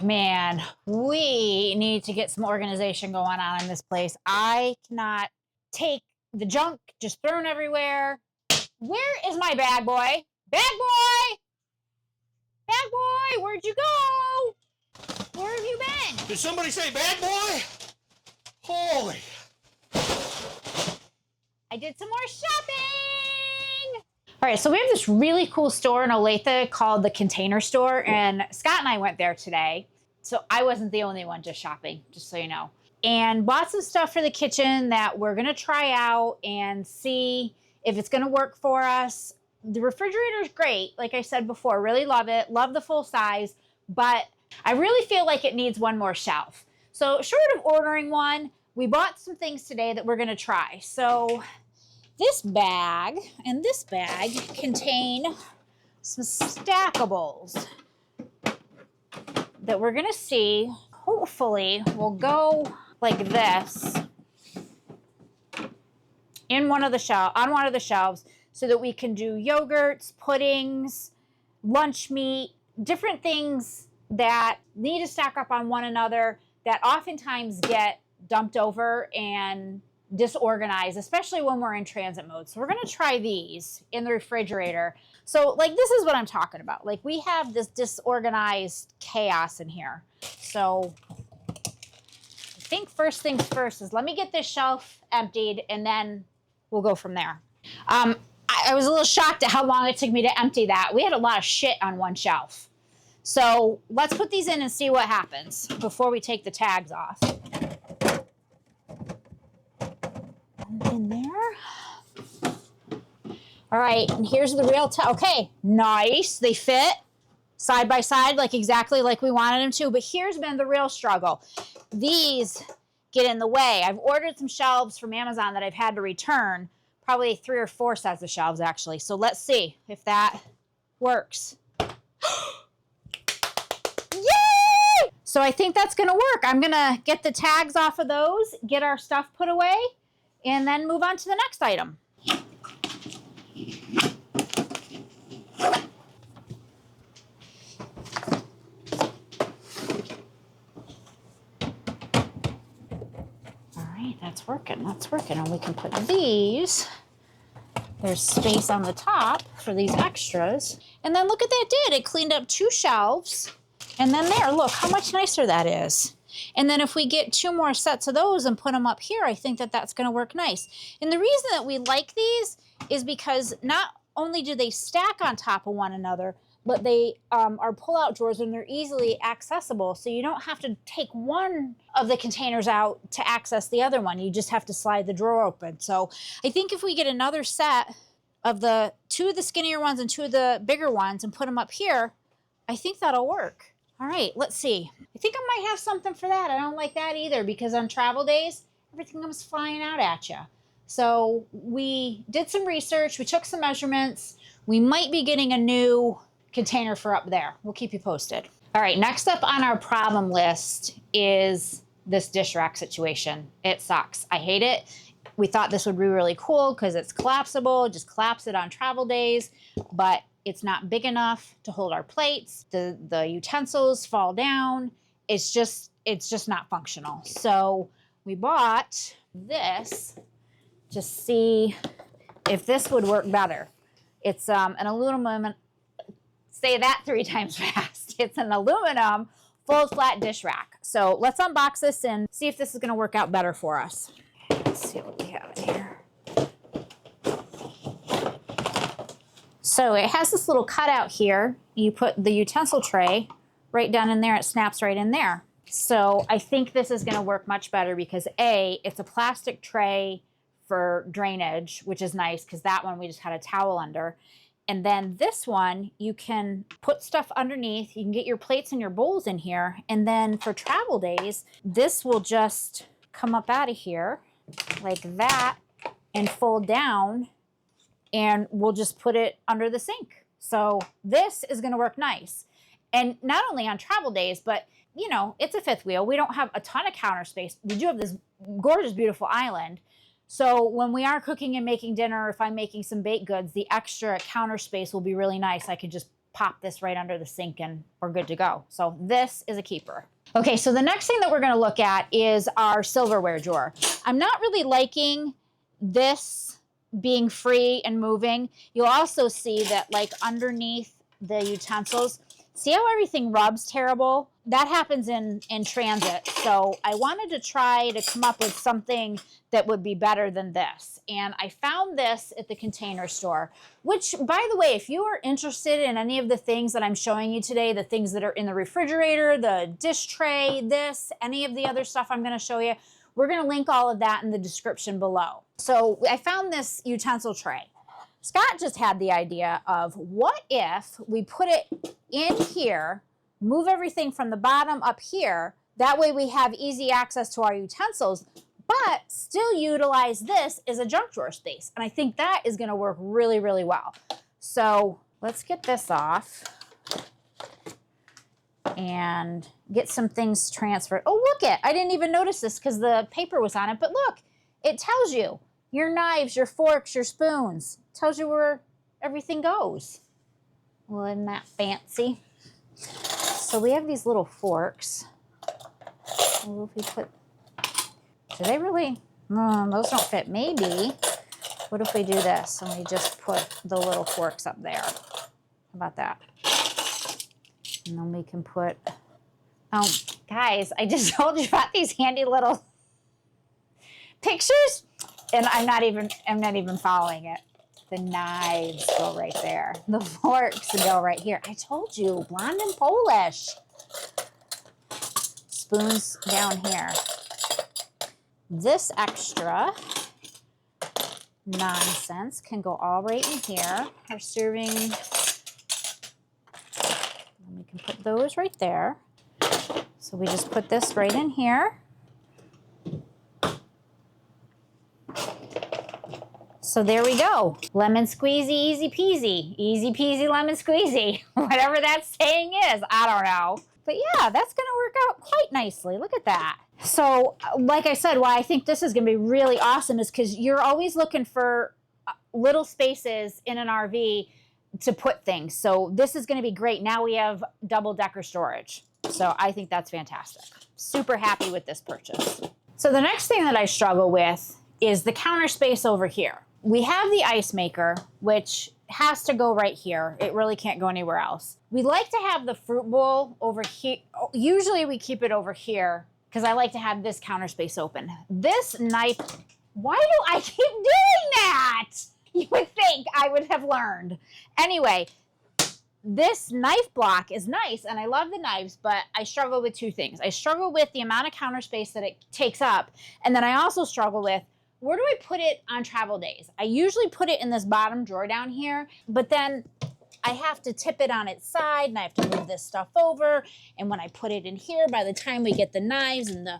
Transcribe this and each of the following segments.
Man, we need to get some organization going on in this place. I cannot take the junk just thrown everywhere. Where is my bag boy? Bag boy! Bag boy, where'd you go? Where have you been? Did somebody say bad boy? Holy. I did some more shopping. All right, so we have this really cool store in Olathe called the Container Store, and Scott and I went there today. So I wasn't the only one just shopping, just so you know. And bought some stuff for the kitchen that we're gonna try out and see if it's gonna work for us. The refrigerator is great, like I said before, really love it, love the full size, but I really feel like it needs one more shelf. So short of ordering one, we bought some things today that we're gonna try. So this bag and this bag contain some stackables that we're gonna see. Hopefully will go like this in one of the shelves so that we can do yogurts, puddings, lunch meat, different things that need to stack up on one another that oftentimes get dumped over and disorganized, especially when we're in transit mode. So we're gonna try these in the refrigerator. So like this is what I'm talking about. Like we have this disorganized chaos in here. So I think first things first is let me get this shelf emptied and then we'll go from there. I was a little shocked at how long it took me to empty that. We had a lot of shit on one shelf. So let's put these in and see what happens before we take the tags off. In there. All right, and here's the real okay, nice. They fit side by side, like exactly like we wanted them to. But here's been the real struggle. These get in the way. I've ordered some shelves from Amazon that I've had to return, probably 3 or 4 sets of shelves actually. So let's see if that works. Yay! So I think that's gonna work. I'm gonna get the tags off of those, get our stuff put away, and then move on to the next item. All right, that's working, and we can put these. There's space on the top for these extras. And then look at that, it cleaned up 2 shelves. And then there, look how much nicer that is. And then if we get 2 more sets of those and put them up here, I think that that's gonna work nice. And the reason that we like these is because not only do they stack on top of one another, but they are pull-out drawers and they're easily accessible. So you don't have to take one of the containers out to access the other one. You just have to slide the drawer open. So I think if we get another set of the 2 of the skinnier ones and 2 of the bigger ones and put them up here, I think that'll work. All right, let's see. I think I might have something for that. I don't like that either because on travel days, everything comes flying out at you. So we did some research, we took some measurements. We might be getting a new container for up there. We'll keep you posted. All right, next up on our problem list is this dish rack situation. It sucks. I hate it. We thought this would be really cool because it's collapsible. Just collapse it on travel days, but it's not big enough to hold our plates. The utensils fall down. It's just not functional. So we bought this to see if this would work better. It's an aluminum, say that 3 times fast. It's an aluminum full flat dish rack. So let's unbox this and see if this is gonna work out better for us. Let's see what we have in here. So it has this little cutout here. You put the utensil tray right down in there. It snaps right in there. So I think this is gonna work much better because A, it's a plastic tray for drainage, which is nice because that one we just had a towel under. And then this one, you can put stuff underneath. You can get your plates and your bowls in here. And then for travel days, this will just come up out of here like that and fold down, and we'll just put it under the sink. So this is gonna work nice. And not only on travel days, but you know, it's a 5th wheel. We don't have a ton of counter space. We do have this gorgeous, beautiful island. So when we are cooking and making dinner, if I'm making some baked goods, the extra counter space will be really nice. I could just pop this right under the sink and we're good to go. So this is a keeper. Okay, so the next thing that we're gonna look at is our silverware drawer. I'm not really liking this being free and moving. You'll also see that like underneath the utensils, see how everything rubs terrible? That happens in transit. So I wanted to try to come up with something that would be better than this. And I found this at the Container Store, which, by the way, if you are interested in any of the things that I'm showing you today, the things that are in the refrigerator, the dish tray, this, any of the other stuff I'm going to show you, we're going to link all of that in the description below. So I found this utensil tray. Scott just had the idea of what if we put it in here, move everything from the bottom up here, that way we have easy access to our utensils, but still utilize this as a junk drawer space. And I think that is gonna work really, really well. So let's get this off and get some things transferred. Oh, look it, I didn't even notice this because the paper was on it, but look, it tells you your knives, your forks, your spoons. Tells you where everything goes. Well, isn't that fancy? So we have these little forks. What if we put, do they really, those don't fit. Maybe, what if we do this and we just put the little forks up there? How about that? And then we can put, oh, guys, I just told you about these handy little pictures and I'm not even following it. The knives go right there. The forks go right here. I told you, blonde and Polish. Spoons down here. This extra nonsense can go all right in here. Our serving, and we can put those right there. So we just put this right in here. So there we go. Lemon squeezy, easy peasy. Easy peasy, lemon squeezy. Whatever that saying is, I don't know. But yeah, that's gonna work out quite nicely. Look at that. So like I said, why I think this is gonna be really awesome is because you're always looking for little spaces in an RV to put things. So this is gonna be great. Now we have double-decker storage. So I think that's fantastic. Super happy with this purchase. So the next thing that I struggle with is the counter space over here. We have the ice maker, which has to go right here. It really can't go anywhere else. We like to have the fruit bowl over here. Usually we keep it over here because I like to have this counter space open. This knife, why do I keep doing that? You would think I would have learned. Anyway, this knife block is nice and I love the knives, but I struggle with two things. I struggle with the amount of counter space that it takes up. And then I also struggle with, where do I put it on travel days? I usually put it in this bottom drawer down here, but then I have to tip it on its side and I have to move this stuff over. And when I put it in here, by the time we get the knives and the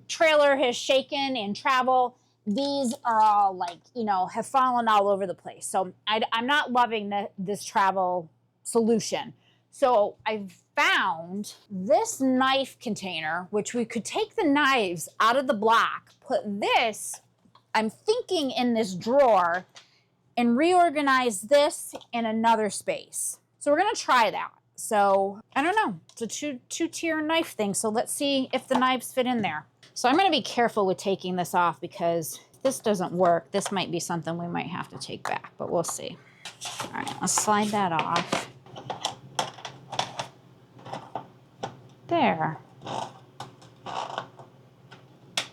trailer has shaken in travel, these are all like, you know, have fallen all over the place. So I'm not loving this travel solution. So I've found this knife container, which we could take the knives out of the block, put this, I'm thinking in this drawer, and reorganize this in another space. So we're gonna try that. So I don't know, it's a two-tier knife thing. So let's see if the knives fit in there. So I'm gonna be careful with taking this off because if this doesn't work, this might be something we might have to take back, but we'll see. All right, let's slide that off. There.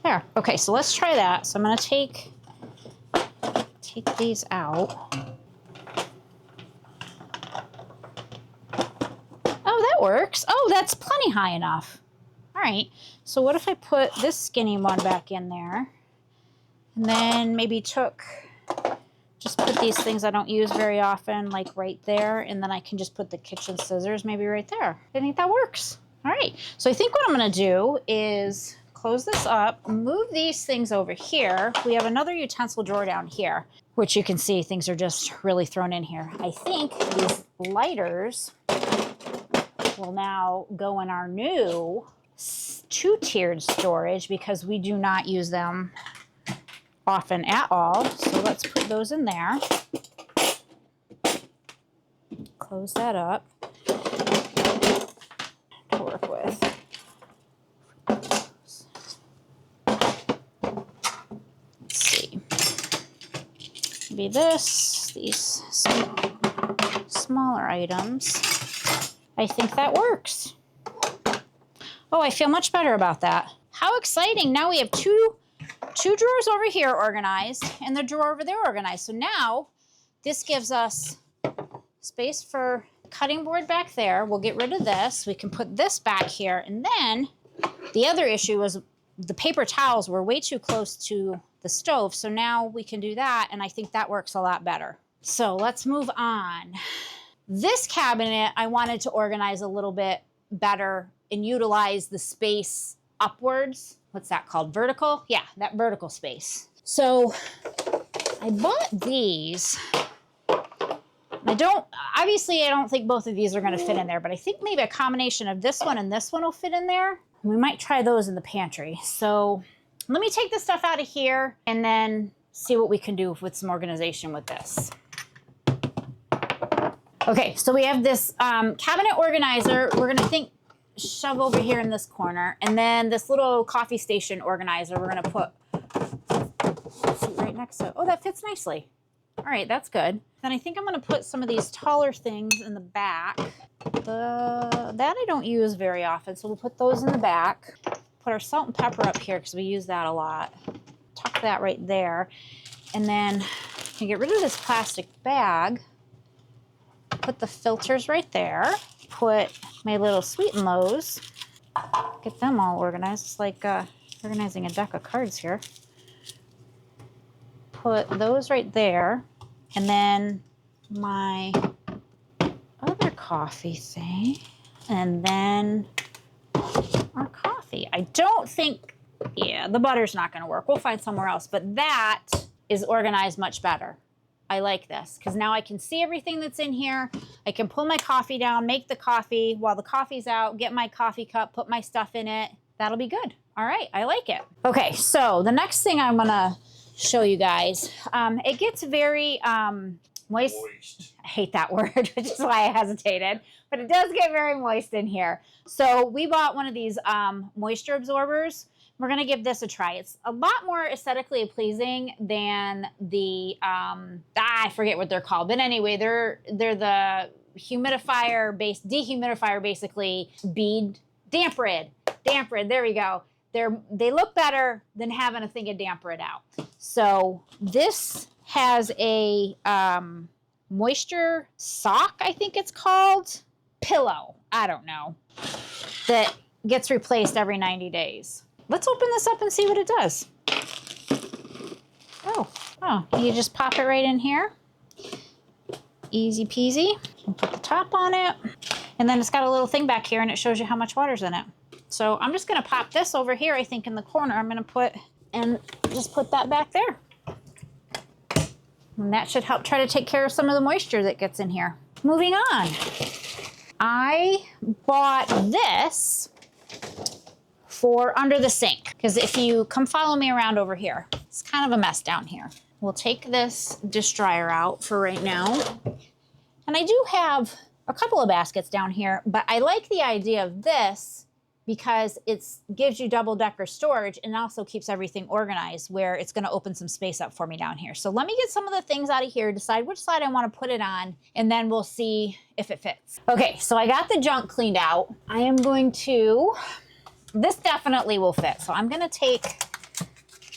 There. Okay, so let's try that. So I'm going to take these out. Oh, that works. Oh, that's plenty high enough. All right. So what if I put this skinny one back in there? And then maybe just put these things I don't use very often, like right there. And then I can just put the kitchen scissors maybe right there. I think that works. All right. So I think what I'm going to do is close this up, move these things over here. We have another utensil drawer down here, which you can see things are just really thrown in here. I think these lighters will now go in our new two-tiered storage because we do not use them often at all. So let's put those in there. close that up to work with. Let's see. Maybe these smaller items. I think that works. Oh, I feel much better about that. How exciting. Now we have two drawers over here organized and the drawer over there organized. So now this gives us space for cutting board back there. We'll get rid of this. We can put this back here. And then the other issue was the paper towels were way too close to the stove. So now we can do that. And I think that works a lot better. So let's move on. This cabinet, I wanted to organize a little bit better and utilize the space upwards. What's that called? Vertical? Yeah, that vertical space. So I bought these. Obviously I don't think both of these are gonna fit in there, but I think maybe a combination of this one and this one will fit in there. We might try those in the pantry. So let me take the stuff out of here and then see what we can do with some organization with this. Okay, so we have this cabinet organizer. We're gonna shove over here in this corner. And then this little coffee station organizer, we're gonna put right next to it. Oh, that fits nicely. All right, that's good. Then I think I'm gonna put some of these taller things in the back. That I don't use very often, so we'll put those in the back. Put our salt and pepper up here because we use that a lot. Tuck that right there. And then I get rid of this plastic bag. Put the filters right there. Put my little Sweet and Lows. Get them all organized. It's like organizing a deck of cards here. Put those right there. And then my other coffee thing. And then our coffee. I don't think, yeah, the butter's not going to work. We'll find somewhere else. But that is organized much better. I like this because now I can see everything that's in here. I can pull my coffee down, make the coffee while the coffee's out, get my coffee cup, put my stuff in it. That'll be good. All right, I like it. Okay, so the next thing I'm gonna show you guys, it gets very moist. I hate that word, which is why I hesitated, but it does get very moist in here. So we bought one of these moisture absorbers. We're gonna give this a try. It's a lot more aesthetically pleasing than the, I forget what they're called. But anyway, they're the dehumidifier basically, bead, damp rid, there we go. They look better than having a thing of damp rid out. So this has a moisture sock, I think it's called, pillow, I don't know, that gets replaced every 90 days. Let's open this up and see what it does. Oh, you just pop it right in here. Easy peasy. And put the top on it. And then it's got a little thing back here and it shows you how much water's in it. So I'm just gonna pop this over here, I think in the corner. I'm gonna put that back there. And that should help try to take care of some of the moisture that gets in here. Moving on. I bought this for under the sink, because if you come follow me around over here, it's kind of a mess down here. We'll take this dish dryer out for right now. And I do have a couple of baskets down here, but I like the idea of this because it gives you double-decker storage and also keeps everything organized where it's gonna open some space up for me down here. So let me get some of the things out of here, decide which side I wanna put it on, and then we'll see if it fits. Okay, so I got the junk cleaned out. I am going to, this definitely will fit. So I'm gonna take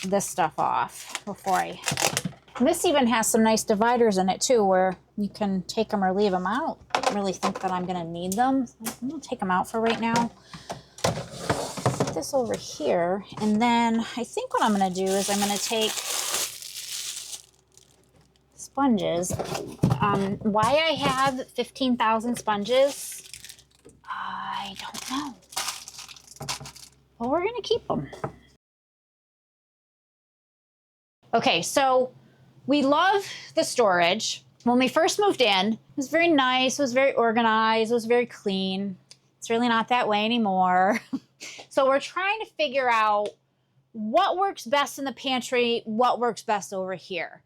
this stuff off before this even has some nice dividers in it too, where you can take them or leave them out. I don't really think that I'm gonna need them. I'm gonna take them out for right now. Put this over here, and then I think what I'm gonna do is I'm gonna take sponges. Why I have 15,000 sponges, I don't know. Well, we're gonna keep them. Okay, so we love the storage. When we first moved in, it was very nice, it was very organized, it was very clean. It's really not that way anymore. So we're trying to figure out what works best in the pantry, what works best over here.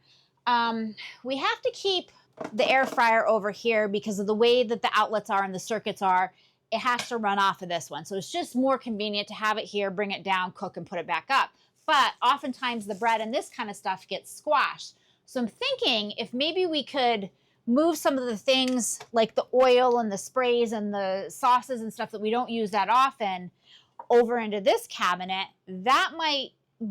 We have to keep the air fryer over here because of the way that the outlets are and the circuits are. It has to run off of this one. So it's just more convenient to have it here, bring it down, cook, and put it back up. But oftentimes the bread and this kind of stuff gets squashed. So I'm thinking if maybe we could move some of the things like the oil and the sprays and the sauces and stuff that we don't use that often over into this cabinet, that might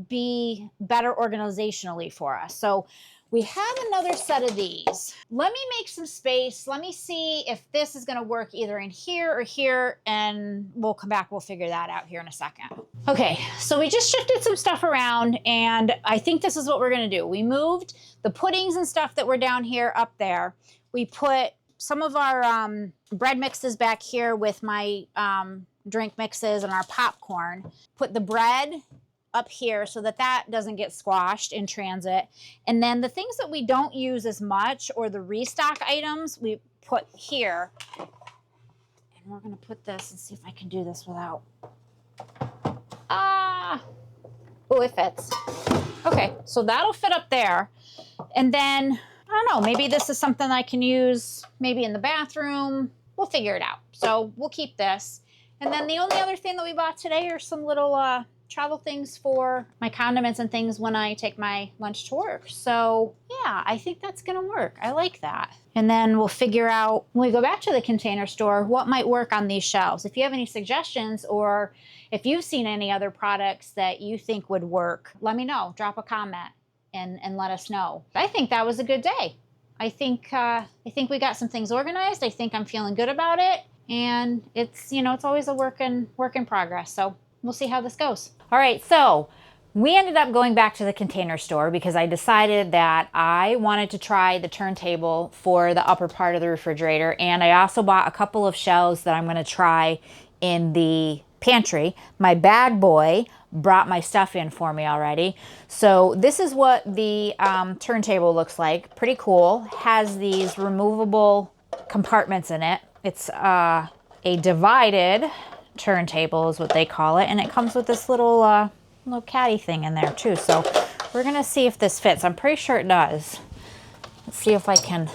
be better organizationally for us. So we have another set of these. Let me make some space. Let me see if this is going to work either in here or here, and we'll come back. We'll figure that out here in a second. Okay, so we just shifted some stuff around, and I think this is what we're going to do. We moved the puddings and stuff that were down here up there. We put some of our bread mixes back here with my drink mixes and our popcorn. Put the bread up here so that that doesn't get squashed in transit. And then the things that we don't use as much or the restock items we put here. And we're going to put this and see if I can do this without. Oh, it fits. Okay, so that'll fit up there. And then, I don't know, maybe this is something I can use maybe in the bathroom. We'll figure it out. So we'll keep this. And then the only other thing that we bought today are some little travel things for my condiments and things when I take my lunch to work. So yeah, I think that's gonna work. I like that. And then we'll figure out when we go back to the Container Store what might work on these shelves. If you have any suggestions or if you've seen any other products that you think would work, let me know. Drop a comment and let us know. I think that was a good day. I think we got some things organized. I think I'm feeling good about it. And it's, you know, it's always a work in progress. So we'll see how this goes. All right, so we ended up going back to the Container Store because I decided that I wanted to try the turntable for the upper part of the refrigerator. And I also bought a couple of shelves that I'm going to try in the pantry. My bag boy brought my stuff in for me already. So this is what the turntable looks like. Pretty cool. Has these removable compartments in it. It's a divided turntable is what they call it, and it comes with this little caddy thing in there too. So we're gonna see if this fits. I'm pretty sure it does. Let's see if I can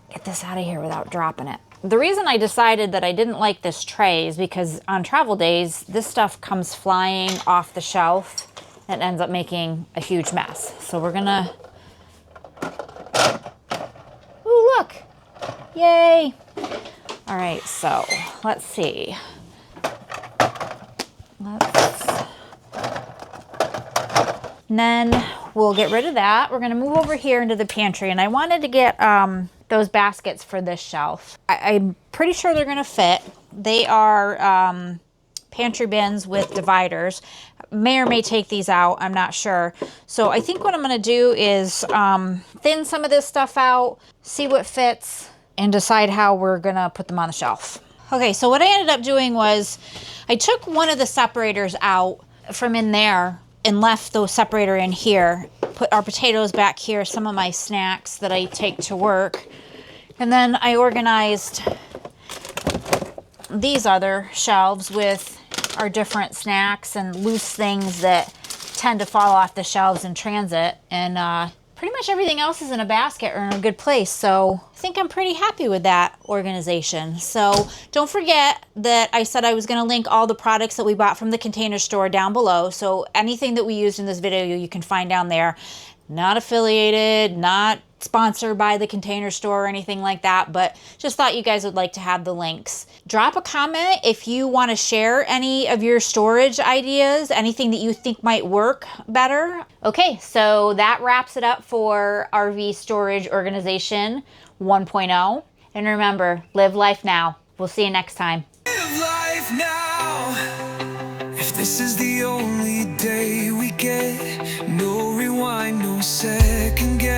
get this out of here without dropping it. The reason I decided that I didn't like this tray is because on travel days this stuff comes flying off the shelf and ends up making a huge mess. So we're gonna, ooh, look, yay. All right, so let's see. And then we'll get rid of that. We're gonna move over here into the pantry, and I wanted to get those baskets for this shelf. I'm pretty sure they're gonna fit. They are pantry bins with dividers. May or may take these out, I'm not sure. So I think what I'm gonna do is thin some of this stuff out, see what fits, and decide how we're gonna put them on the shelf. Okay, so what I ended up doing was I took one of the separators out from in there and left the separator in here, put our potatoes back here, some of my snacks that I take to work, and then I organized these other shelves with our different snacks and loose things that tend to fall off the shelves in transit, and pretty much everything else is in a basket or in a good place. So I think I'm pretty happy with that organization. So don't forget that I said I was going to link all the products that we bought from the Container Store down below. So anything that we used in this video, you can find down there. Not affiliated, not sponsored by the Container Store or anything like that, but just thought you guys would like to have the links. Drop a comment if you want to share any of your storage ideas, anything that you think might work better. Okay, so that wraps it up for RV Storage Organization 1.0. And remember, live life now. We'll see you next time. Live life now. If this is the only day we get, no rewind, no second guess.